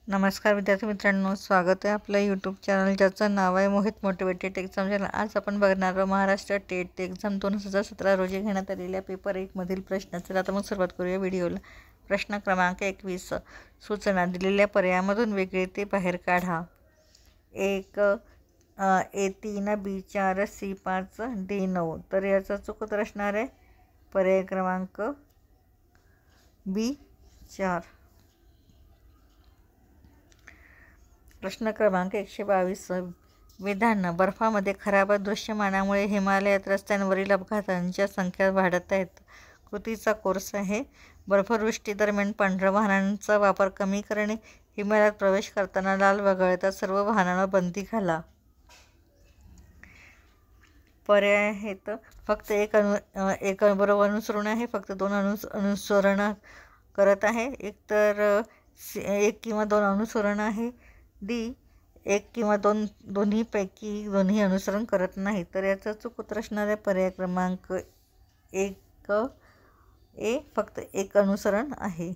नमस्कार विद्यार्थी मित्रांनो, स्वागत आहे आपल्या यूट्यूब चॅनल ज्याचं नाव आहे मोहित मोटिवेटेड एक्झाम चॅनल। आज आपण बघणार आहोत महाराष्ट्र टेट एक्झाम 2017 रोजी घेण्यात आलेल्या पेपर 1 मधील प्रश्न। चला आता मग सुरुवात करूया व्हिडिओला। प्रश्न क्रमांक 21, सूचना दिलेल्या पर्यायामधून वेगळे ते बाहेर काढा। 1 A3 B4 C5 D9। तर याचा चुकत असणार आहे पर्याय क्रमांक B4। प्रश्न क्रमांक 122, विधान बर्फामध्ये खराब दृश्यमानामुळे हिमालयात रस्त्यांवरील अपघातांच्या संख्या वाढत आहेत। कृतीचा कोर्स आहे बर्फवृष्टी दरम्यान पांढऱ्या वाहनांचा वापर कमी करणे, हिमालयात प्रवेश करताना लाल वगळता सर्व वाहनांना बंदी घाला। पर्याय आहेत फक्त एक बरोबर अनुसरण आहे, फक्त 2 अनुसरण करत आहे, एक तर 1 किंवा 2 अनुसरण आहे, डी 1 किंवा 2 दोन्हीपैकी दोन्ही अनुसरण करत नाही। तर याचा चूक उत्तर असणारे पर्याय क्रमांक 1 ए, फक्त 1 अनुसरण आहे।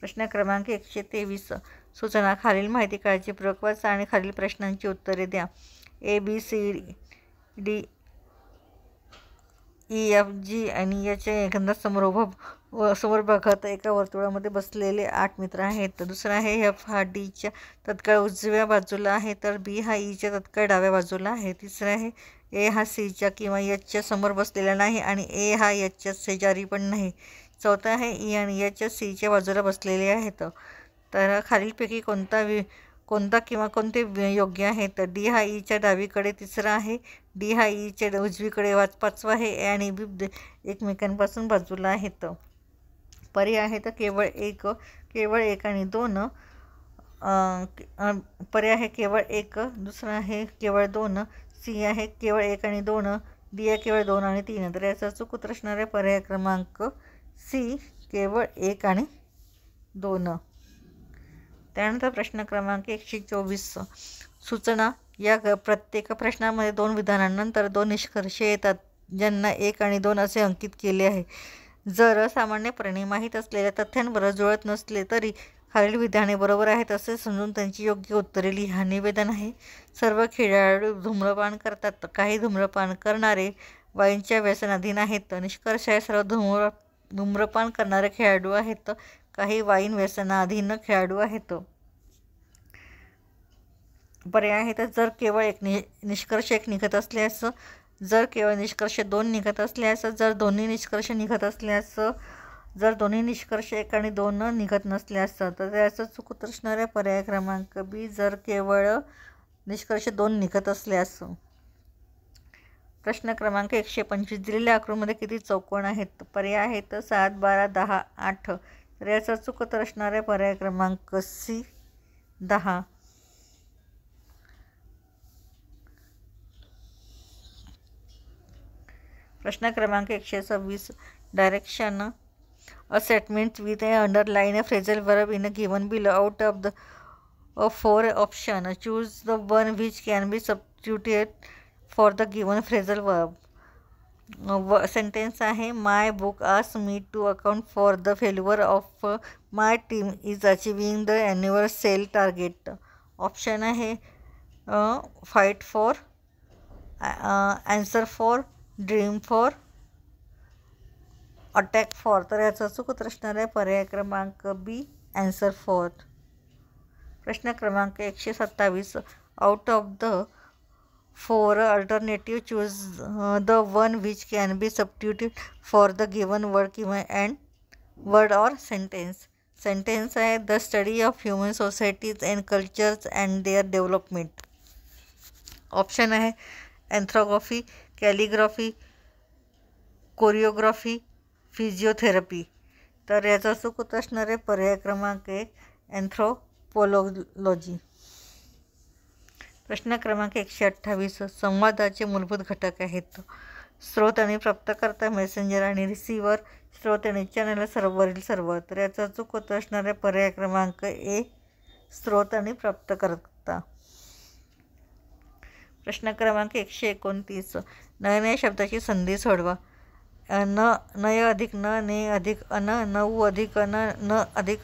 प्रश्न क्रमांक 123, सूचना खालील माहिती काळजीपूर्वक वाचा आणि खालील प्रश्नांची उत्तरे द्या। ABCD EFG आणि याच्या एकंदर समोर बघत एका वर्तुळामध्ये बसलेले 8 मित्र आहेत। दुसरा आहे F हा Dच्या तत्काळ उजव्या बाजूला आहे, तर B हा Eच्या तत्काळ डाव्या बाजूला आहे। तिसरा आहे A हा Cच्या किंवा Hच्या समोर बसलेला नाही आणि A हा Hच्या शेजारी पण नाही। चौथा आहे E आणि H Cच्या बाजूला बसलेले आहेत। तर खालीलपैकी कोणता किंवा कोणते योग्य आहे? तर डी हा ईच्या डावीकडे, तिसरा आहे डी हा ईच्या उजवीकडे, पाचवा आहे ए आणि बी एकमेकांपासून बाजूला आहेत। पर्याय आहेत केवळ एक आणि 2, पर्याय आहे केवळ 1, दुसरा आहे केवळ 2, सी आहे केवळ 1 आणि 2, डी आहे केवळ 2 आणि 3। तर याचा चूक उत्तर असणारे पर्याय क्रमांक सी, केवळ 1 आणि 2। त्यानंतर प्रश्न क्रमांक 124, सूचना या प्रत्येक प्रश्नामध्ये 2 विधानांनंतर 2 निष्कर्ष येतात, ज्यांना 1 आणि 2 असे अंकित केले आहे। जर सामान्यपणे माहीत असलेल्या तथ्यांबरोबर जुळत नसले तरी खालील विधाने बरोबर आहेत असे समजून त्यांची योग्य उत्तरे लिहा। निवेदन आहे सर्व खेळाडू धूम्रपान करतात, काही धूम्रपान करणारे वाईनच्या व्यसनाधीन आहेत। निष्कर्ष आहे सर्व धूम्रपान करणारे खेळाडू आहेत, काही वाईन व्यसनाधीन खेळाडू आहेत। पर्याय आहेत जर केवळ निष्कर्ष 1 निघत असल्यास, जर केवळ निष्कर्ष 2 निघत असल्यास, जर दोन्ही निष्कर्ष निघत असल्यास, जर दोन्ही निष्कर्ष 1 आणि 2 निघत नसल्यास। तर त्याचं चूक उत्तर असणारे पर्याय क्रमांक बी, जर केवळ निष्कर्ष 2 निघत असल्यास। प्रश्न क्रमांक 125, दिलेल्या आकृतीमध्ये किती चौकोन आहेत? पर्याय आहेत 7, 12, 10, 8। तर याचा चूक उत्तर असणारे पर्याय क्रमांक सी, 10। प्रश्न क्रमांक 126, direction a statement with a underline phrasal verb in given below. Out of the 4 option choose the one which can be substituted for the given phrasal verb. Sentence आहे my book asked me to account for the failure of my team is achieving the annual sale target. Option आहे fight for, answer for, dream for, attack for. तर याचा चूक उत्तर असणार आहे पर्याय क्रमांक बी, आन्सर फॉर। प्रश्न क्रमांक 127, out of the 4 alternative choose the one which can be substituted for the given word किंवा and word or sentence. Sentence आहे the study of human societies and cultures and their development. Option आहे ethnography, calligraphy, choreography, physiotherapy. तर याचा चूक उत्तर असणारे पर्याय क्रमांक 1, एन्थ्रोपोलॉजी। प्रश्न क्रमांक 128, संवादाचे मूलभूत घटक आहेत स्रोत आणि प्राप्तकर्ता, मेसेंजर आणि रिसिव्हर, स्रोत आणि चॅनल, सर्व्हरवरील सर्व्हर। तर याचा चूक उत्तर असणारे पर्याय क्रमांक ए, स्रोत आणि प्राप्तकर्ता। प्रश्न क्रमांक 129, नयन या शब्दाची संधी सोडवा। नय अधिक न, ने अधिक अन, नऊ अधिक न, न अधिक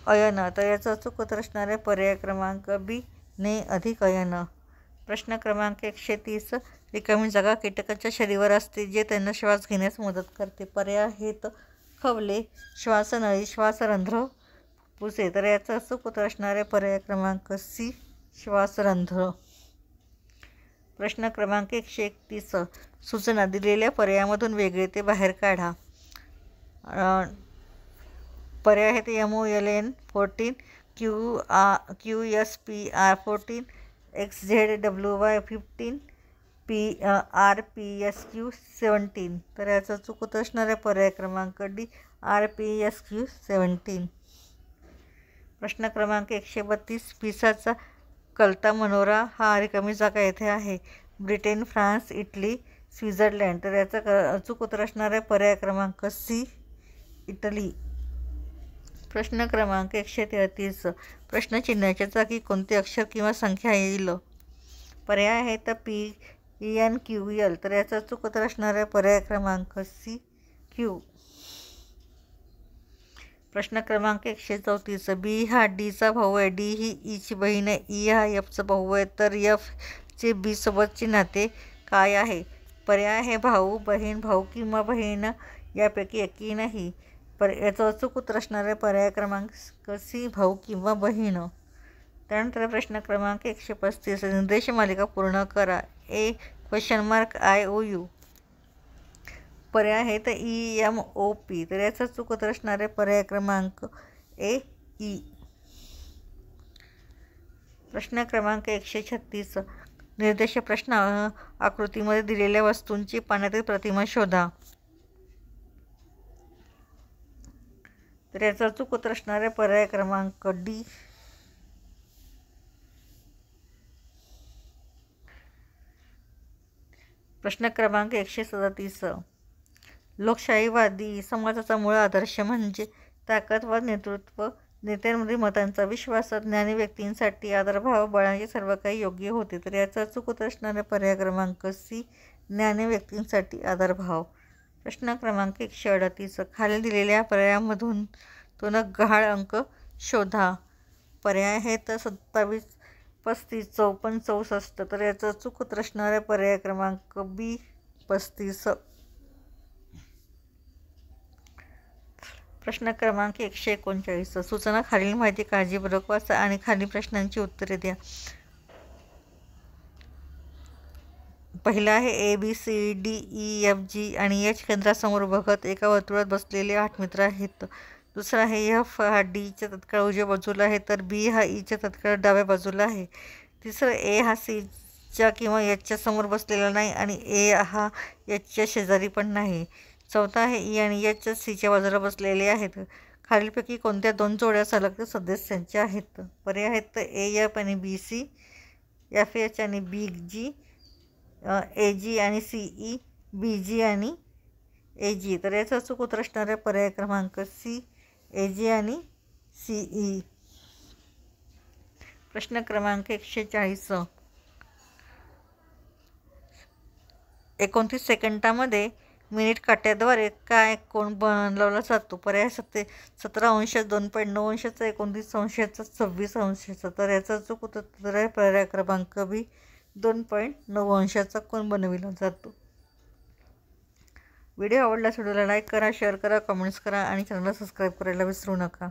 अयन, तर याचं अचूक उत्तर असणार आहे पर्याय क्रमांक बी, ने अधिक अयन. प्रश्न क्रमांक 130. रिकामी जागा कीटकाच्या शरीरावर असते जे त्यांना श्वास घेण्यास मदत करते. पर्याय आहेत खवले, श्वासनळी, श्वासरंध्र, फुफ्फुसे, तर याचं अचूक उत्तर असणार आहे पर्याय क्रमांक सी, श्वासरंध्र. प्रश्न क्रमांक 131. सूचना दिलेल्या पर्यायामधून वेगळे ते बाहेर काढा. पर्याय आहेत MOLN14, QSPR14, XZWY15, RPSQ17, तर याचा चूक उत्तर असणार आहे पर्याय क्रमांक डी, RPSQ17. प्रश्न क्रमांक 132. पिसाचा कलता मनोरा हा रिकामी जागा येथे आहे. ब्रिटन, फ्रान्स, इटली, स्वित्झर्लंड, तर याचा अचूक उत्तर असणार आहे पर्याय क्रमांक सी, इटली. प्रश्न क्रमांक 133. प्रश्नचिन्हाच्या जागी कोणते अक्षर किंवा संख्या येईल? पर्याय आहेत PNQL, तर याचा अचूक उत्तर असणार आहे पर्याय क्रमांक सी, क्यू. प्रश्न क्रमांक 134. बी हा डीचा भाऊ आहे, डी ही ईची बहीण आहे, ई हा एफचा भाऊ आहे, तर एफ चे बी सोबतचे नाते काय आहे? पर्याय आहे भाऊ, बहीण, भाऊ किंवा बहीण यापैकी एकही नाही. याचं अचूक उत्तर असणार आहे पर्याय क्रमांक सी, भाऊ किंवा बहीण. त्यानंतर प्रश्न क्रमांक 135. निर्देश मालिका पूर्ण करा. IOU. पर्याय आहेत EMOP, तर याचं अचूक उत्तर असणार आहे पर्याय क्रमांक ई. प्रश्न क्रमांक 136. निर्देश प्रश्न आकृतीमध्ये दिलेल्या वस्तूंची पाण्यातील प्रतिमा शोधा. तर याचं अचूक उत्तर असणार आहे पर्याय क्रमांक डी. प्रश्न क्रमांक 137. लोकशाहीवादी समाजाचा मूळ आदर्श म्हणजे ताकदवार नेतृत्व, नेत्यांमध्ये मतांचा विश्वास, ज्ञानी व्यक्तींसाठी आदरभाव, बळांचे सर्व काही योग्य होते. तर याचा अचूक उत्तर असणारे पर्याय क्रमांक सी, ज्ञानी व्यक्तींसाठी आदरभाव. प्रश्न क्रमांक 138. खाली दिलेल्या पर्यायामधून गहाळ अंक शोधा. पर्याय आहेत 27, 35, 54, 64, तर याचं अचूक उत्तर असणारे पर्याय क्रमांक बी, 35. प्रश्न क्रमांक 139. सूचना खालील माहिती काळजीपूर्वक वाचा आणि खालील प्रश्नांची उत्तरे द्या. पहिला आहे ABCDEFG आणि H केंद्रासमोर बघत एका वर्तुळात बसलेले 8 मित्र आहेत. दुसरा आहे F हा डीच्या तत्काळ उजव्या बाजूला आहे, तर बी हा ईच्या तत्काळ डाव्या बाजूला आहे. तिसरं A हा सीच्या किंवा Hच्या समोर बसलेला नाही आणि A हा Hच्या शेजारी पण नाही. चौथा आहे ई आणि H सीच्या बाजूला बसलेले आहेत. खालीलपैकी कोणत्या 2 जोड्या संलग्न सदस्यांच्या आहेत? पर्याय आहेत AF आणि BC, FH आणि BG, AG आणि CE, BG आणि AG, तर याचं अचूक उत्तर असणार आहे पर्याय क्रमांक सी, AG आणि CE. प्रश्न क्रमांक 140. 29 सेकंदामध्ये मिनिट काट्याद्वारे काय कोन बनवला जातो? पर्याय 17 अंश, 2.9 अंशाचा, 29 अंशाचा, 26 अंशाचा, तर याचा अचूक उत्तर आहे पर्याय क्रमांक बी, 2.9 अंशाचा कोन बनविला जातो. व्हिडिओ आवडल्यास व्हिडिओला लाईक करा, शेअर करा, कमेंट्स करा आणि चॅनलला सबस्क्राईब करायला विसरू नका.